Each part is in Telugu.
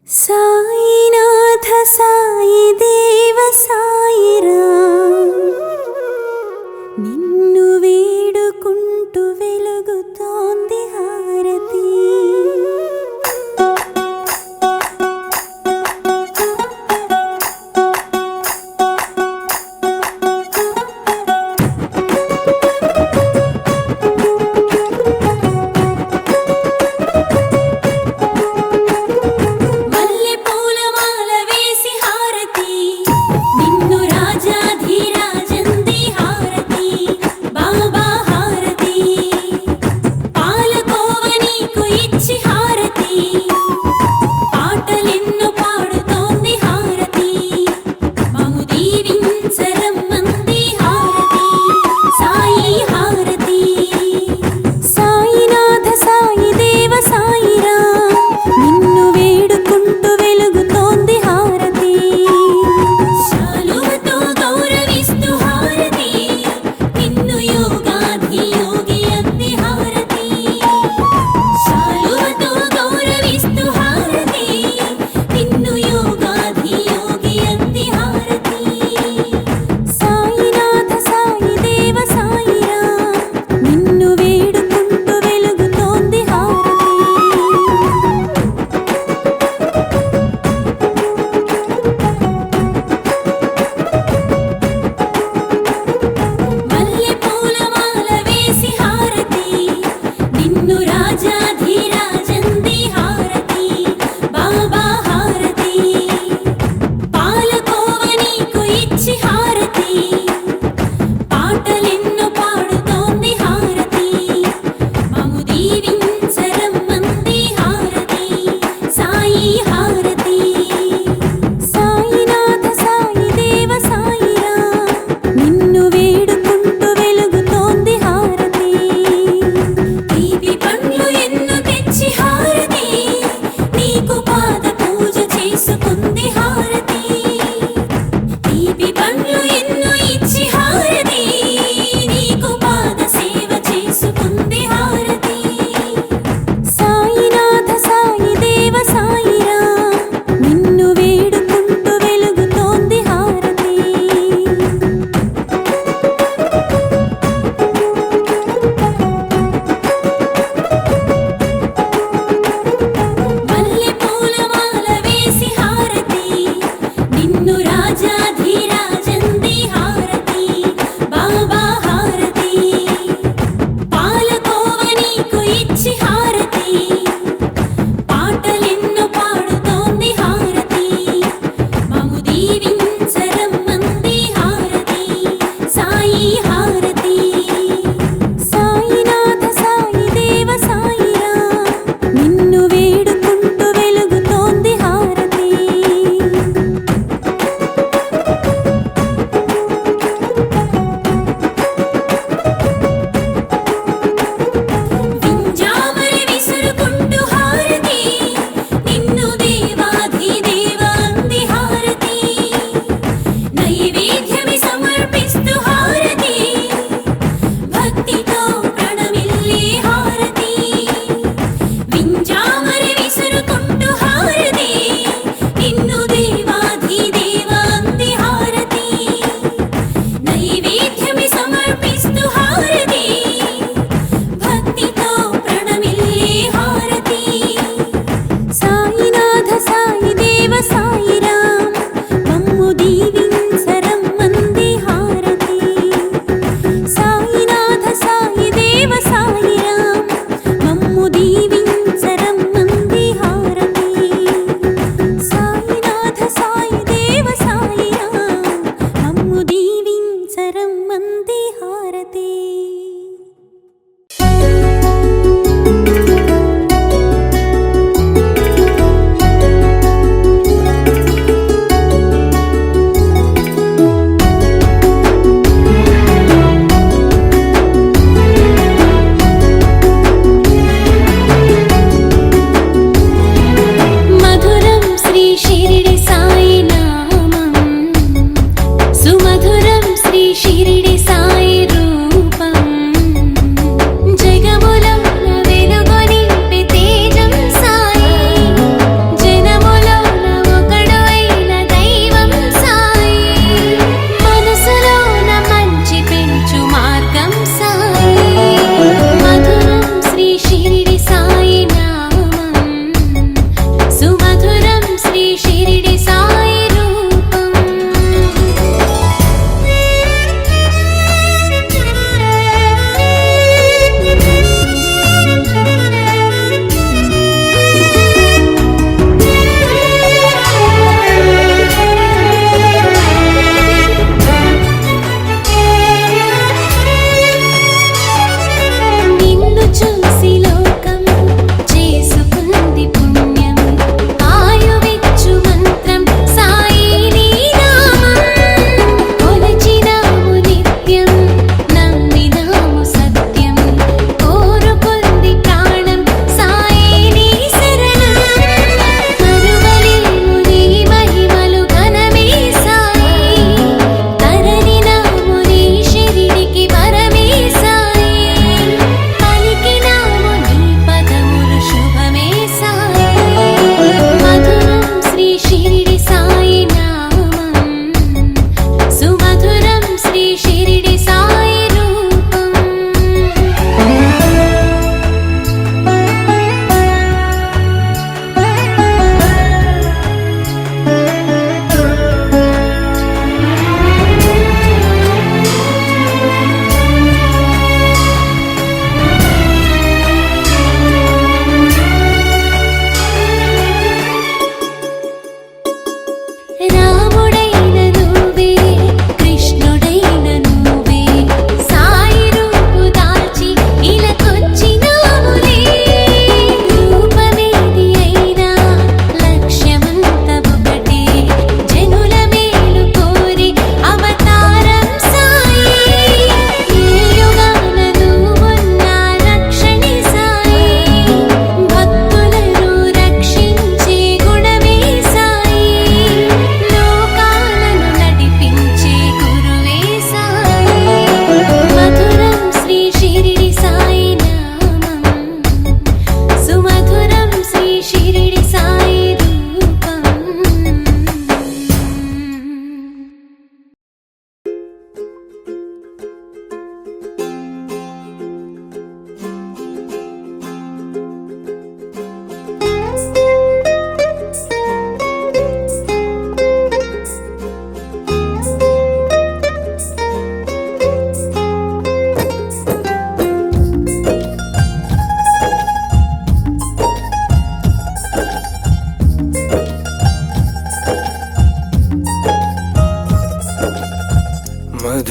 సాయినాథ సాయి దేవ సాయిరాం, నిన్ను వేడుకుంటూ వెలుగుతోంది హారతి. మల్లె పూల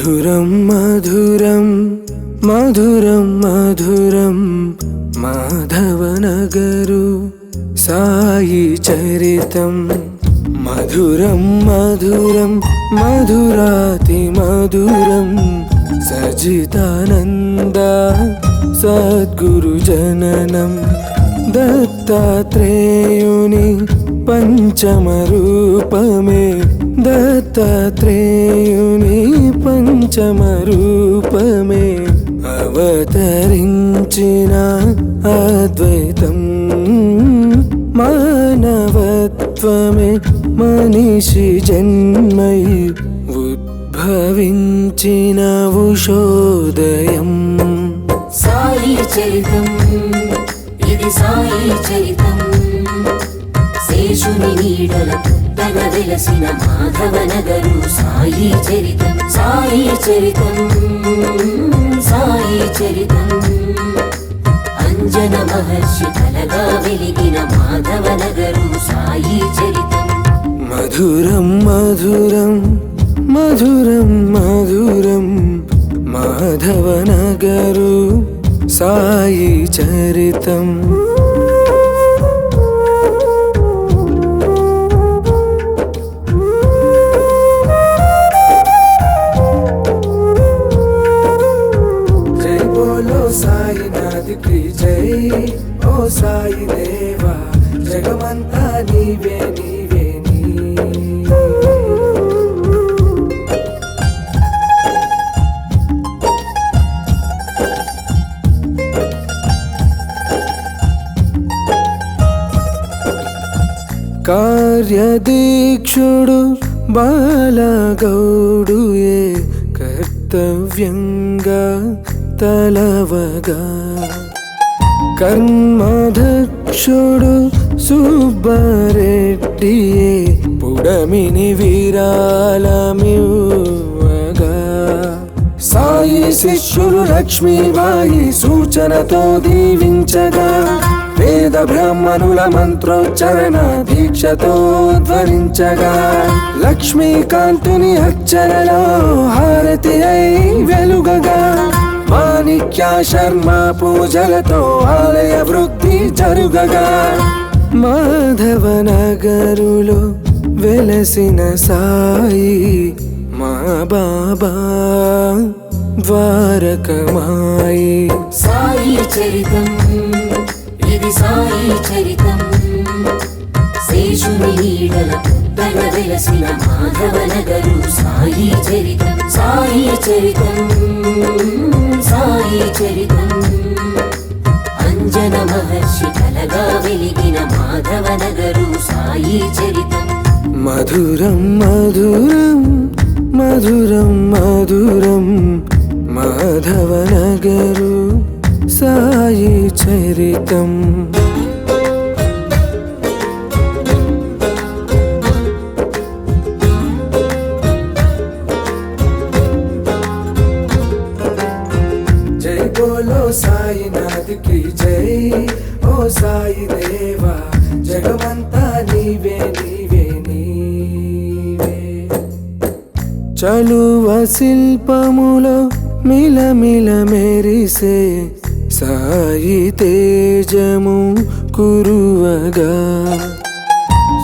మధురం మధురం మధురం మధురం మాధవనగరు సాయి చరితం మధురం మధురం మధురాతి మధురం సజితానంద సద్గురు జననం దత్తాత్రేయుని పంచమ రూపమే దత్తాత్రేయుని పంచమ రూపమే అవతరించిన అద్వైతం మానవత్వమే మనిషి జన్మై ఉద్భవించిన ఉషోదయం సాయి చరితం ఇది సాయి చరితం శేషుని నీడల పుట్టగ వెలసిన మాధవనగరు సాయి చరితం సాయి చరితం సాయి చరితం అంజన మహర్షి కలగా వెలిగిన మాధవనగరు సాయి చరితం మధురం మధురం మధురం మధురం మాధవనగరు సాయి చరితం జై బోలో సాయినాథ్ కి జై ఓ సాయి దేవా జగమంతా నీవే నీవే నీవే కార్యదీక్షుడు బాలగౌడుయే కర్తవ్యంగా తలవగా కర్మదక్షుడు సుబ్బారెడ్డియే పుడమిని విరాళమివ్వగా సాయి శిష్యులు లక్ష్మీబాయి సూచనతో దీవించగా వేద బ్రాహ్మణుల మంత్రోచ్చరణ దీక్షతో ధ్వనించగా లక్ష్మీకాంతుని అర్చనలో హారతి అయి వెలుగగా మాణిక్య శర్మ పూజలతో ఆలయ వృద్ధి జరుగగా మాధవనగరులో వెలసిన సాయి మా బాబా ద్వారకమాయి సాయి చరితం ఇది సాయి చరితం శేషుని నీడల పుట్టగ వెలసిన మాధవనగరు సాయి చరితం సాయి చరితం సాయి చరితం అంజన మహర్షి కలగా వెలిగిన మాధవనగరు సాయి చరితం మధురం మధురం మధురం మధురం మాధవనగరు సాయి చరితం జై బోలో సాయినాథ్ కి జై ఓ సాయి దేవా జగమంతా నీవే నీవే నీవే చలువ శిల్పములో మిలమిల మెరిసే సాయి తేజము కురువగా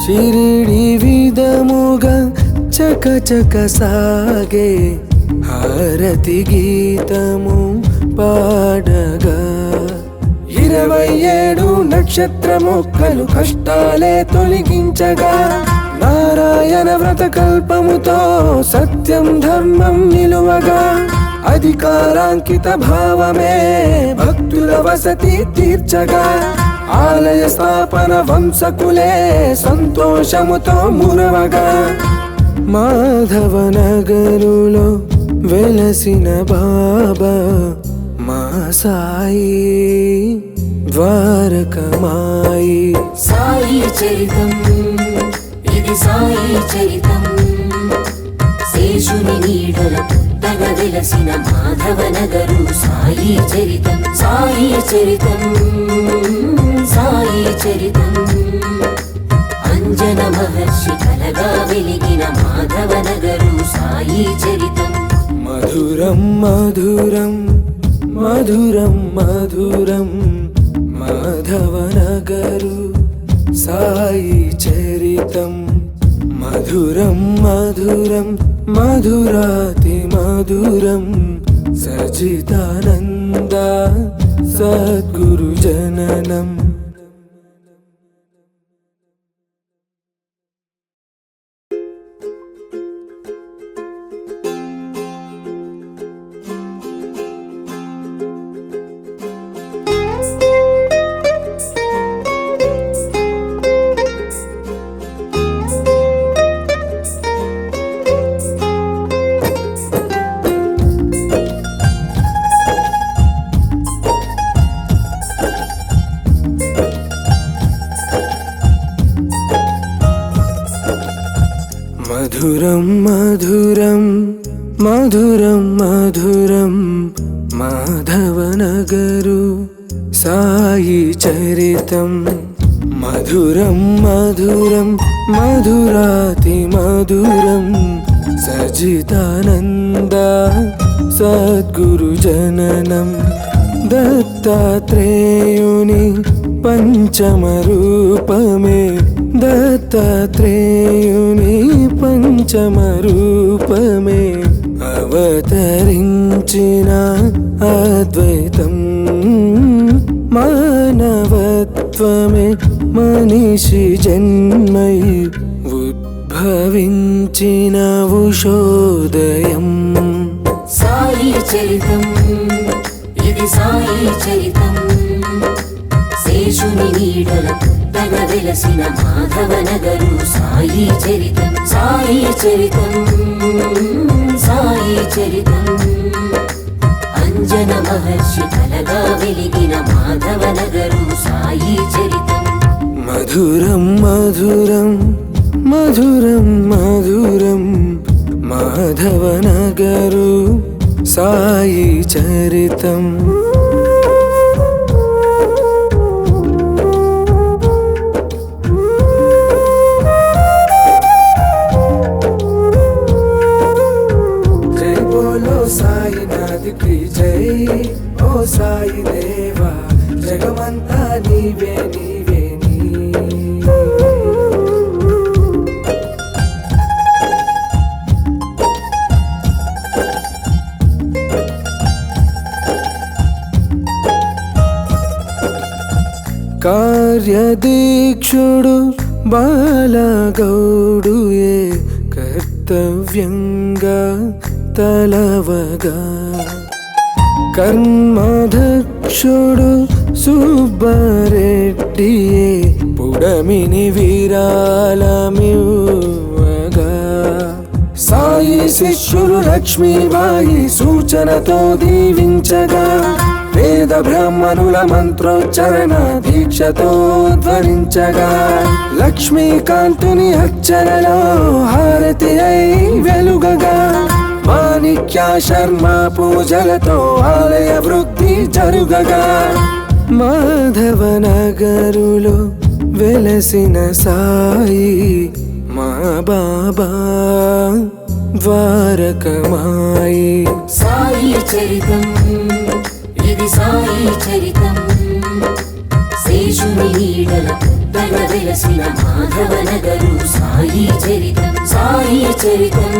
షిరిడి విధముగా చక చక సాగే హారతి గీతము పాడగా 27 నక్షత్ర మొక్కలు కష్టాలే తొలగించగా నారాయణ వ్రత కల్పముతో సత్యం ధర్మం నిలువగా అధికారాంకిత భావమే భక్తుల వసతి తీర్చగా ఆలయ స్థాపన వంశకులే సంతోషముతో మురవగా మాధవనగరులో వెలసిన బాబా మా సాయి ద్వారకమాయి సాయి చరితం ఇది సాయి చరితం శేషుని నీడల పుట్టగ వెలసిన మాధవనగరు సాయి చరితం సాయి చరితం సాయి చరితం అంజన మహర్షి కలగా వెలిగిన మాధవనగరు సాయి చరితం మధురం మధురం మధురం మధురం మాధవనగరు సాయి చరితం మధురం మధురం మధురాతి మధురం సజితానంద సద్గురు జననం మధురం మధురం మధురం మధురం మాధవనగరు సాయి చరితం మధురం మధురం మధురాతి మధురం సజితానంద సద్గురు జననం దత్తాత్రేయుని పంచమ రూపమే దత్తాత్రేయుని పంచమ రూపమే అవతరించిన అద్వైతం మానవత్వమే మనిషి జన్మై ఉద్భవించిన ఉషోదయం సాయి చరితం ఇది సాయి చరితం శేషుని నీడల పుట్టగ వెలసిన మాధవనగరు సాయి చరితం సాయి చరితం సాయి చరితం అంజన మహర్షి కలగా వెలిగిన మాధవనగరు సాయి చరితం మధురం మధురం మధురం మధురం మాధవనగరు సాయి చరితం జై బోలో సాయినాథ్ కి జై ఓ సాయి దేవా జగమంతా నీవే నీవే నీవే కార్యదీక్షుడు బాలగౌడుయే కర్తవ్యంగా తలవగా కర్మదక్షుడు సుబ్బారెడ్డియే పుడమిని విరాళమివ్వగా సాయి శిష్యులు లక్ష్మీబాయి సూచనతో దీవించగా వేద బ్రాహ్మణుల మంత్రోచ్చరణ దీక్షతో ధ్వనించగా లక్ష్మీకాంతుని అర్చనలో హారతి అయి వెలుగగా మాణిక్య శర్మ పూజలతో ఆలయ వృద్ధి జరుగగా మాధవనగరులో వెలసిన సాయి మా బాబా ద్వారకమాయి సాయి చరితం ఇది సాయి చరితం శేషుని నీడల పుట్టగ వెలసిన మాధవనగరు సాయి చరితం సాయి చరితం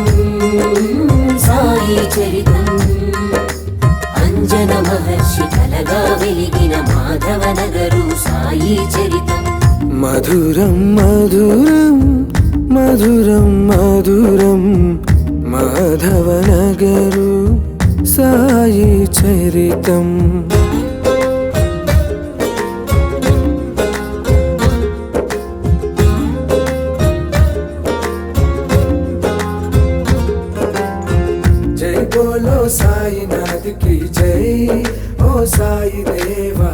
సాయి చరితం అంజన మహర్షి కలగా వెలిగిన మాధవనగరు సాయి చరితం మధురం మధురం మధురం మధురం మాధవనగరు సాయి చరితం జై బోలో సాయినాథ్ కి జై ఓ సాయి దేవా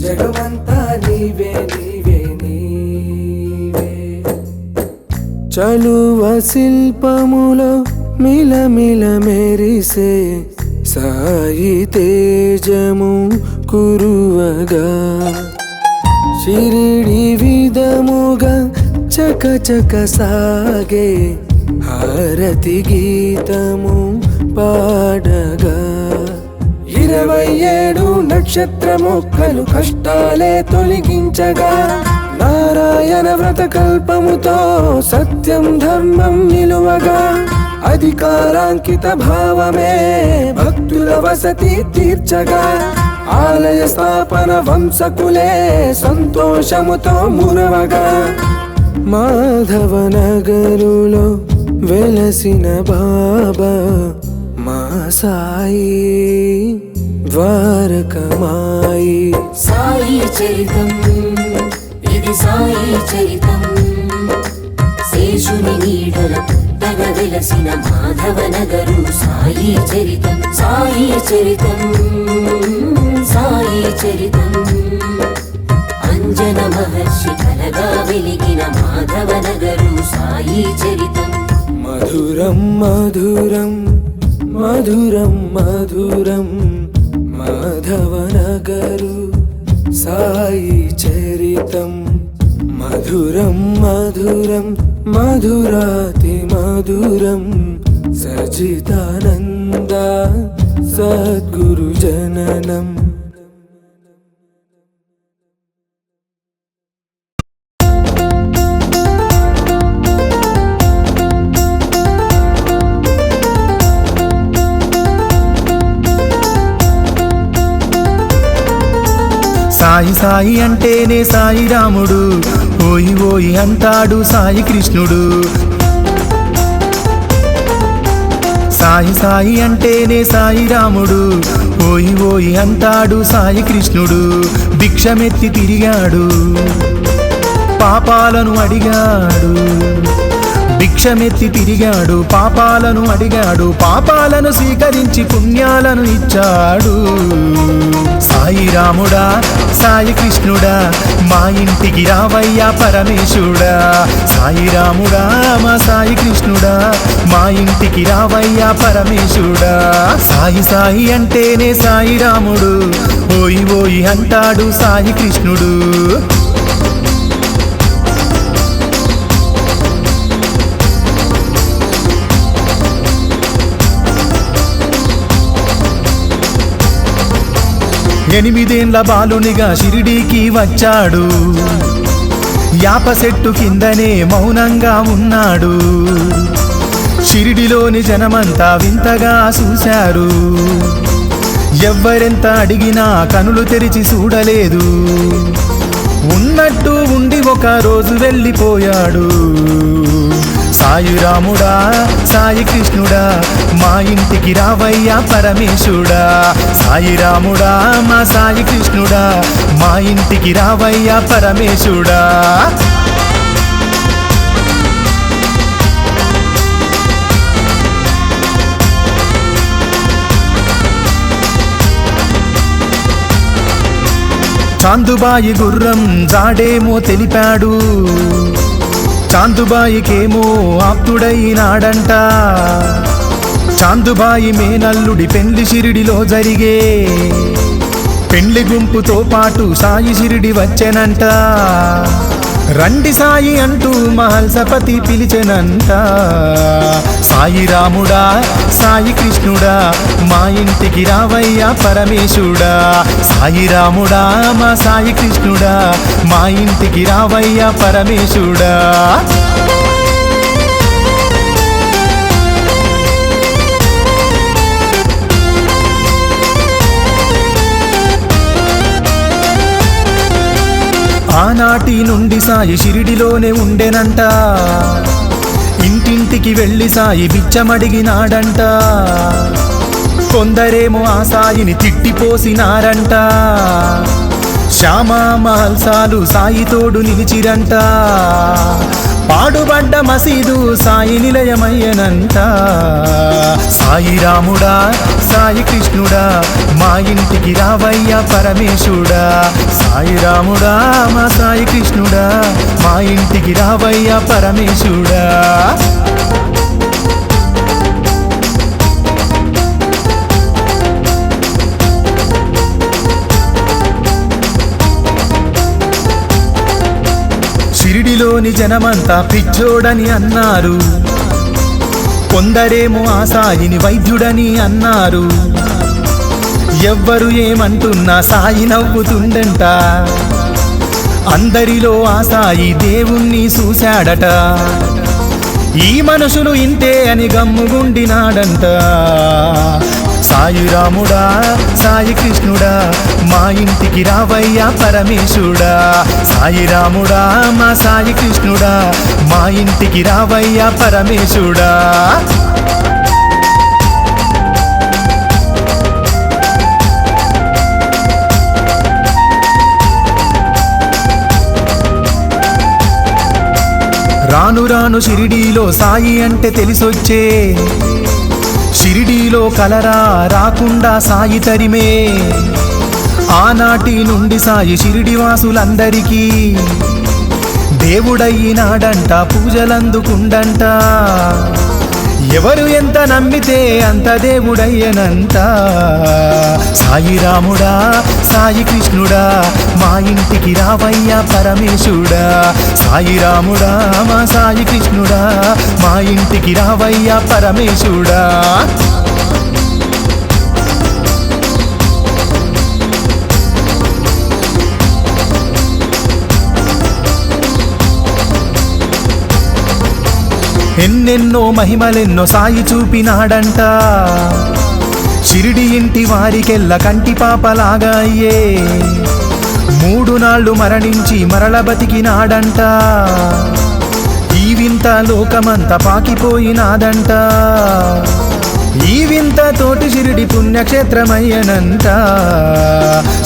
జగమంతా నీవే నీవే నీవే చలువ శిల్పములో మిలమిల మెరిసే సాయి తేజము కురువగా షిరిడి విధముగా చక చక సాగే హారతి గీతము పాడగా 27 నక్షత్ర మొక్కలు కష్టాలే తొలగించగా నారాయణ వ్రత కల్పముతో సత్యం ధర్మం నిలువగా అధికారాంకిత భావమే భక్తుల వసతి తీర్చగా ఆలయ స్థాపన వంశకులే సంతోషముతో మురవగా మాధవ నగరులో వెలసిన బాబా మా సాయి ద్వారకమాయి సాయి చరితం ఇది సాయి చరితం శేషుని నీడల పుట్టగ వెలసిన మాధవ నగరు సాయి చరితం సాయి చరితం సాయి చరితం అంజన మహర్షి కలగా వెలిగిన మాధవ నగరు సాయి చరితం మధురం మధురం మధురం మధురం మాధవ నగరు సాయి చరితం మధురం మధురం మధురాతి మధురం సచిదానంద సద్గురు జననం సాయి సాయి అంటేనే సాయి రాముడు ఓయి ఓయి అంటాడు సాయి కృష్ణుడు సాయి సాయి అంటేనే సాయి రాముడు ఓయి ఓయి అంటాడు సాయి కృష్ణుడు భిక్షమెత్తి తిరిగాడు పాపాలను అడిగాడు భిక్షమెత్తి తిరిగాడు పాపాలను అడిగాడు పాపాలను స్వీకరించి పుణ్యాలను ఇచ్చాడు సాయి రాముడా సాయి కృష్ణుడా మా ఇంటికి రావయ్యా పరమేశుడా సాయి రాముడా మా సాయి కృష్ణుడా మా ఇంటికి రావయ్యా పరమేశుడా సాయి సాయి అంటేనే సాయి రాముడు ఓయి ఓయి అంటాడు సాయి కృష్ణుడు ఎనిమిదేండ్ల బాలునిగా షిరిడీకి వచ్చాడు యాప చెట్టు కిందనే మౌనంగా ఉన్నాడు షిరిడిలోని జనమంతా వింతగా చూశారు ఎవ్వరెంత అడిగినా కనులు తెరిచి చూడలేదు ఉన్నట్టు ఉండి ఒక రోజు వెళ్ళిపోయాడు సాయి రాముడా సాయి కృష్ణుడా మా ఇంటికి రావయ్యా పరమేశుడా సాయి రాముడా మా సాయి కృష్ణుడా మా ఇంటికి రావయ్యా పరమేశుడా చాందుబాయి గుర్రం జాడేమో తెలిపాడు చాందుబాయికేమో ఆప్తుడైనాడంట చాందుబాయి మేనల్లుడి పెండ్లి షిరిడిలో జరిగే పెండ్లి గుంపుతో పాటు సాయి షిరిడి వచ్చెనంట రండి సాయి అంటూ మహల్సపతి పిలిచెనంట సాయి రాముడా సాయి కృష్ణుడా మా ఇంటికి రావయ్యా పరమేశుడా సాయి రాముడా మా సాయి కృష్ణుడా మా ఇంటికి రావయ్యా పరమేశుడా ఆనాటి నుండి సాయి షిరిడిలోనే ఉండెనంట ఇంటింటికి వెళ్ళి సాయి బిచ్చమడిగినాడంట కొందరేమో ఆ సాయిని తిట్టిపోసినారంట శ్యామా మహల్సాలు సాయి తోడు నిలిచిరంట పాడుబడ్డ మసీదు సాయి నిలయమయ్యనంట సాయి రాముడా సాయి కృష్ణుడా మా ఇంటికి రావయ్యా పరమేశుడా సాయి రాముడా మా సాయి కృష్ణుడా మా ఇంటికి రావయ్యా పరమేశుడా షిరిడిలోని జనమంతా పిచ్చోడని అన్నారు కొందరేమో ఆ సాయిని వైద్యుడని అన్నారు. ఎవ్వరు ఏమంటున్నా సాయి నవ్వుతుండంట. అందరిలో ఆ సాయి దేవుణ్ణి చూశాడట. ఈ మనుషులు ఇంతే అని గమ్ముగుండినాడంట. సాయి రాముడా సాయి కృష్ణుడా మా ఇంటికి రావయ్యా పరమేశుడా. సాయి రాముడా మా సాయి కృష్ణుడా మా ఇంటికి రావయ్యా పరమేశుడా. రాను రాను షిరిడీలో సాయి అంటే తెలిసొచ్చే. షిరిడీలో కలరా రాకుండా సాయి తరిమే. ఆనాటి నుండి సాయి షిరిడి వాసులందరికీ దేవుడయ్యినాడంట, పూజలందుకుండంట. ఎవరు ఎంత నమ్మితే అంత దేవుడయ్యనంట. సాయి రాముడా సాయి కృష్ణుడా మా ఇంటికి రావయ్యా పరమేశుడా. సాయి రాముడా మా సాయి కృష్ణుడా మా ఇంటికి రావయ్యా పరమేశుడా. ఎన్నెన్నో మహిమలెన్నో సాయి చూపినాడంట. షిరిడి ఇంటి వారికెల్ల కంటి పాపలాగా అయ్యే. 3 నాళ్ళు మరణించి మరల బతికినాడంట. ఈ వింత లోకమంతా పాకిపోయినాదంట. ఈ వింత తోటి షిరిడి పుణ్యక్షేత్రమయ్యనంట.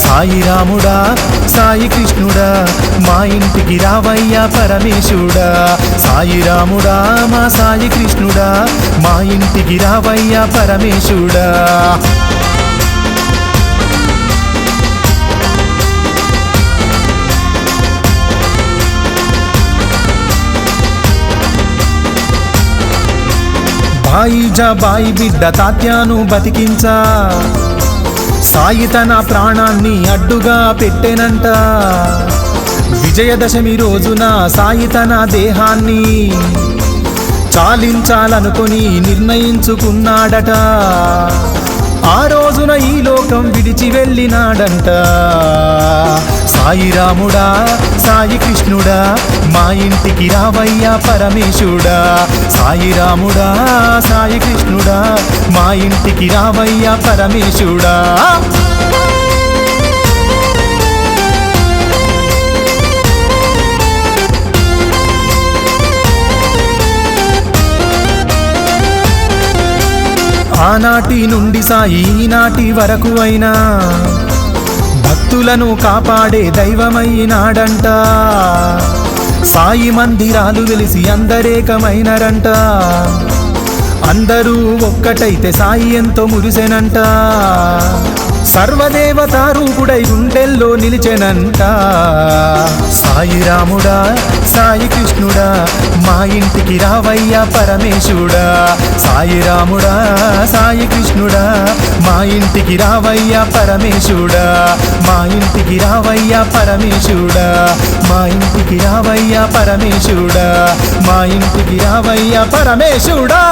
సాయి రాముడా సాయి కృష్ణుడా మా ఇంటికి రావయ్యా పరమేశుడా. సాయి రాముడా మా సాయి కృష్ణుడా మా ఇంటికి రావయ్యా పరమేశుడా. బాయిజా బాయి బిడ్డ తాత్యాను బతికించా. సాయి తన ప్రాణాన్ని అడ్డుగా పెట్టెనంట. విజయదశమి రోజున సాయి తన దేహాన్ని చాలించాలనుకొని నిర్ణయించుకున్నాడట. ఆ రోజున ఈ లోకం విడిచి వెళ్ళినాడంట. సాయి రాముడా సాయి కృష్ణుడా మా ఇంటికి రావయ్యా పరమేశుడా. సాయి రాముడా సాయి కృష్ణుడా మా ఇంటికి రావయ్యా పరమేశుడా. ఆనాటి నుండి సాయి ఈనాటి వరకు అయినా భక్తులను కాపాడే దైవమైనాడంట. సాయి మందిరాలు వెలిసి అందరేకమైనరంట. అందరూ ఒక్కటైతే సాయి ఎంతో మురిసెనంట. సర్వదేవతారూపుడై గుండెల్లో నిలిచెనంట. సాయి రాముడా సాయి కృష్ణుడా మా ఇంటికి రావయ్యా పరమేశుడా. సాయి రాముడా సాయి కృష్ణుడా మా ఇంటికి రావయ్యా పరమేశుడా. మా ఇంటికి రావయ్యా పరమేశుడా. మా ఇంటికి రావయ్యా పరమేశుడా. మా ఇంటికి రావయ్యా పరమేశుడా.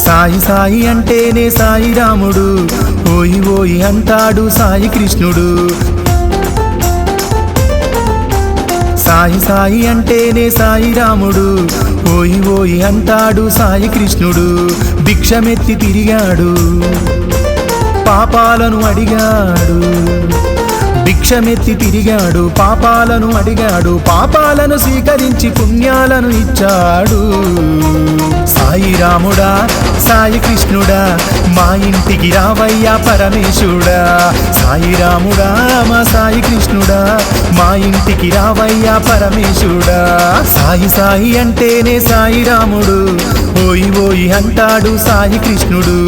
సాయి సాయి అంటేనే సాయి రాముడు. ఓయి ఓయి అంటాడు సాయి కృష్ణుడు. సాయి సాయి అంటేనే సాయి రాముడు. ఓయి ఓయి అంటాడు సాయి కృష్ణుడు. భిక్షమెత్తి తిరిగాడు పాపాలను అడిగాడు. భిక్షమెత్తి తిరిగాడు పాపాలను అడిగాడు. పాపాలను స్వీకరించి పుణ్యాలను ఇచ్చాడు. సాయి రాముడా సాయి కృష్ణుడా మా ఇంటికి రావయ్యా పరమేశుడా. సాయి రాముడా మా సాయి కృష్ణుడా మా ఇంటికి రావయ్యా పరమేశుడా. సాయి సాయి అంటేనే సాయి రాముడు. ఓయి ఓయి అంటాడు సాయి కృష్ణుడు.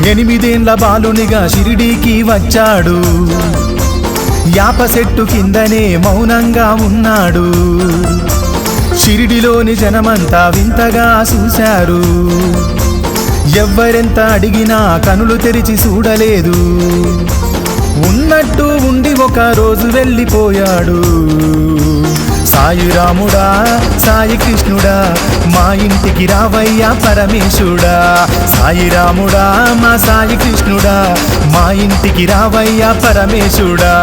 8 బాలునిగా షిరిడీకి వచ్చాడు. యాప చెట్టు కిందనే మౌనంగా ఉన్నాడు. షిరిడిలోని జనమంతా వింతగా చూశారు. ఎవ్వరెంత అడిగినా కనులు తెరిచి చూడలేదు. ఉన్నట్టు ఉండి ఒక రోజు వెళ్ళిపోయాడు. సాయిరాముడా సాయి కృష్ణుడా మా ఇంటికి రావయ్యా పరమేశుడా. సాయిరాముడా మా సాయి కృష్ణుడా మా ఇంటికి రావయ్యా పరమేశుడా.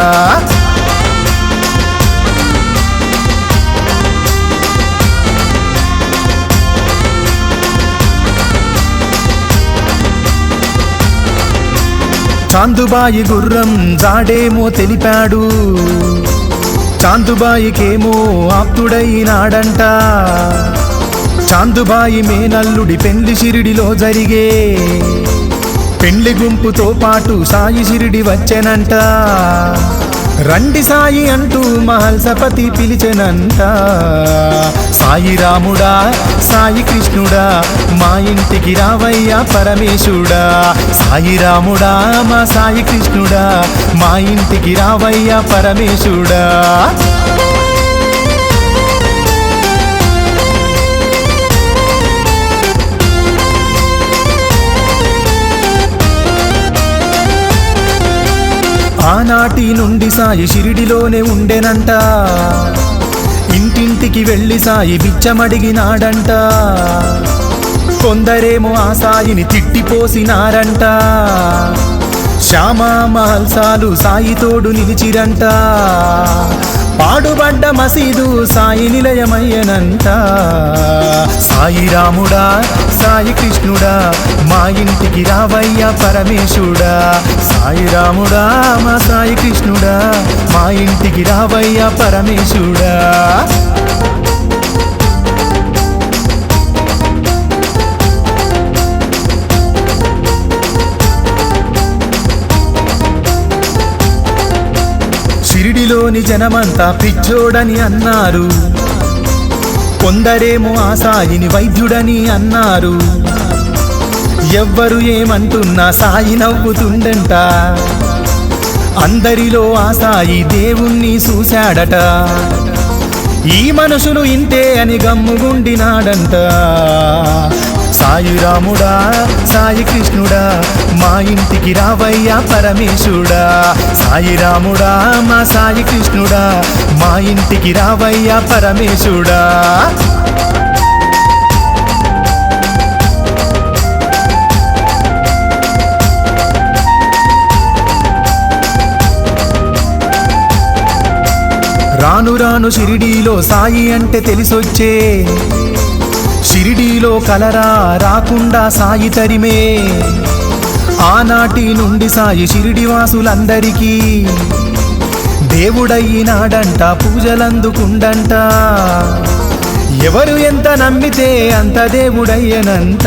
చాందుబాయి గుర్రం జాడేమో తెలిపాడు. చాందుబాయికేమో ఆప్తుడైనాడంట. చాందుబాయి మేనల్లుడి పెళ్లి షిరిడిలో జరిగే. పెళ్లి గుంపుతో పాటు సాయి షిరిడి వచ్చెనంట. రండి సాయి అంటూ మహల్సపతి పిలిచెనంట. సాయిరాముడా సాయి కృష్ణుడా మా ఇంటికి రావయ్యా పరమేశుడా. సాయిరాముడా మా సాయి కృష్ణుడా మా ఇంటికి రావయ్యా పరమేశుడా. ఆనాటి నుండి సాయి షిరిడిలోనే ఉండెనంట. ఇంటింటికి వెళ్ళి సాయి బిచ్చమడిగినాడంట. కొందరేమో ఆ సాయిని తిట్టిపోసినారంట. శ్యామా మహల్సాలు సాయి తోడు నిలిచిరంట. పాడుబడ్డ మసీదు సాయి నిలయమయ్యనంట. సాయిరాముడా సాయి కృష్ణుడా మా ఇంటికి రావయ్యా పరమేశుడా. సాయిరాముడా మా సాయి కృష్ణుడా మా ఇంటికి రావయ్యా పరమేశుడా. షిరిడిలోని జనమంతా పిచ్చోడని అన్నారు. కొందరేమో ఆ సాయిని వైద్యుడని అన్నారు. ఎవ్వరు ఏమంటున్నా సాయి నవ్వుతుండంట. అందరిలో ఆ సాయి దేవుణ్ణి చూశాడట. ఈ మనుషులు ఇంతే అని గమ్ముగుండినాడంట. సాయిరాముడా సాయి కృష్ణుడా మా ఇంటికి రావయ్యా పరమేశుడా. సాయిరాముడా మా సాయి కృష్ణుడా మా ఇంటికి రావయ్యా పరమేశుడా. రాను రాను షిరిడీలో సాయి అంటే తెలిసొచ్చే. షిరిడీలో కలరా రాకుండా సాయి తరిమే. ఆనాటి నుండి సాయి షిరిడివాసులందరికీ దేవుడయ్యినాడంట. పూజలందుకుండంట. ఎవరు ఎంత నమ్మితే అంత దేవుడయ్యనంట.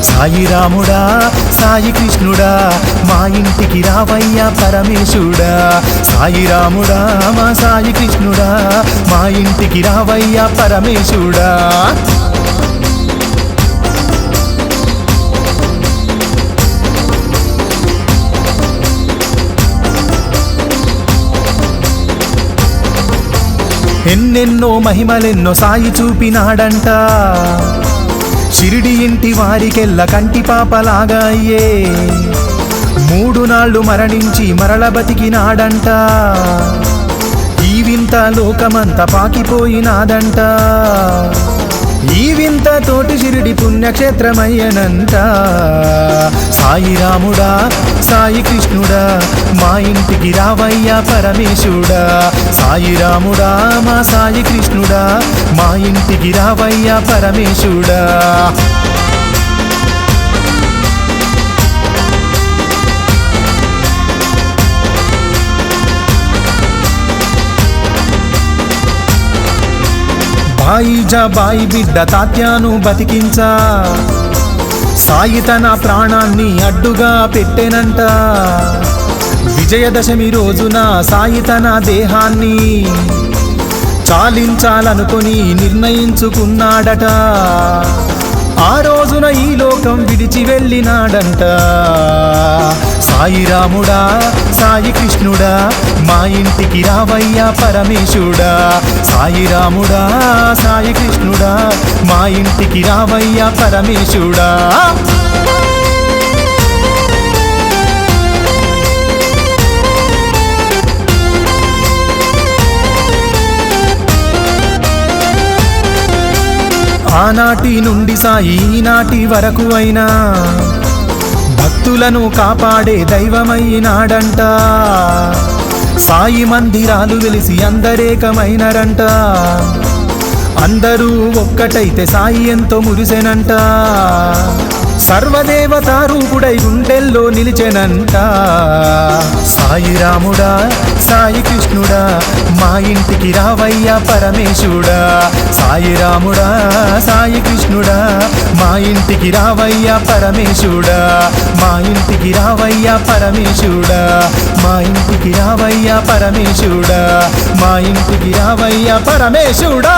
సాయిరాముడా సాయి కృష్ణుడా మా ఇంటికి రావయ్యా పరమేశుడా. సాయిరాముడా మా సాయి కృష్ణుడా మా ఇంటికి రావయ్యా పరమేశుడా. ఎన్నెన్నో మహిమలెన్నో సాయి చూపినాడంట. షిరిడి ఇంటి వారికెల్ల కంటి పాపలాగా అయ్యే. 3 నాళ్ళు మరణించి మరల బతికినాడంట. ఈ వింత లోకమంతా పాకిపోయినాదంట. ఈ వింత తోటి షిరిడి పుణ్యక్షేత్రమయ్యనంట. సాయిరాముడా సాయి కృష్ణుడా మా ఇంటికి రావయ్యా పరమేశుడా. సాయిరాముడా మా సాయి కృష్ణుడా మా ఇంటికి రావయ్యా పరమేశుడా. బాయి బిడ్డ తాత్యాను బతికించా. సాయి తన ప్రాణాన్ని అడ్డుగా పెట్టెనంట. విజయదశమి రోజున సాయి తన దేహాన్ని చాలించాలనుకొని నిర్ణయించుకున్నాడట. ఆ రోజున ఈ లోకం విడిచి వెళ్ళినాడంట. సాయి రాముడా సాయి కృష్ణుడా మా ఇంటికి రావయ్యా పరమేశుడా. సాయి రాముడా సాయి కృష్ణుడా మా ఇంటికి రావయ్యా పరమేశుడా. ఆనాటి నుండి సాయి ఈనాటి వరకు అయినా భక్తులను కాపాడే దైవమైనాడంట. సాయి మందిరాలు వెలిసి అందరేకమైనరంట. అందరూ ఒక్కటైతే సాయి ఎంతో మురిసెనంట. సర్వదేవతారూపుడై గుండెల్లో నిలిచెనంట. సాయి రాముడా సాయి కృష్ణుడా మా ఇంటికి రావయ్యా పరమేశుడా. సాయి రాముడా సాయి కృష్ణుడా మా ఇంటికి రావయ్యా పరమేశుడా. మా ఇంటికి రావయ్యా పరమేశుడా. మా ఇంటికి రావయ్యా పరమేశుడా. మా ఇంటికి రావయ్యా పరమేశుడా.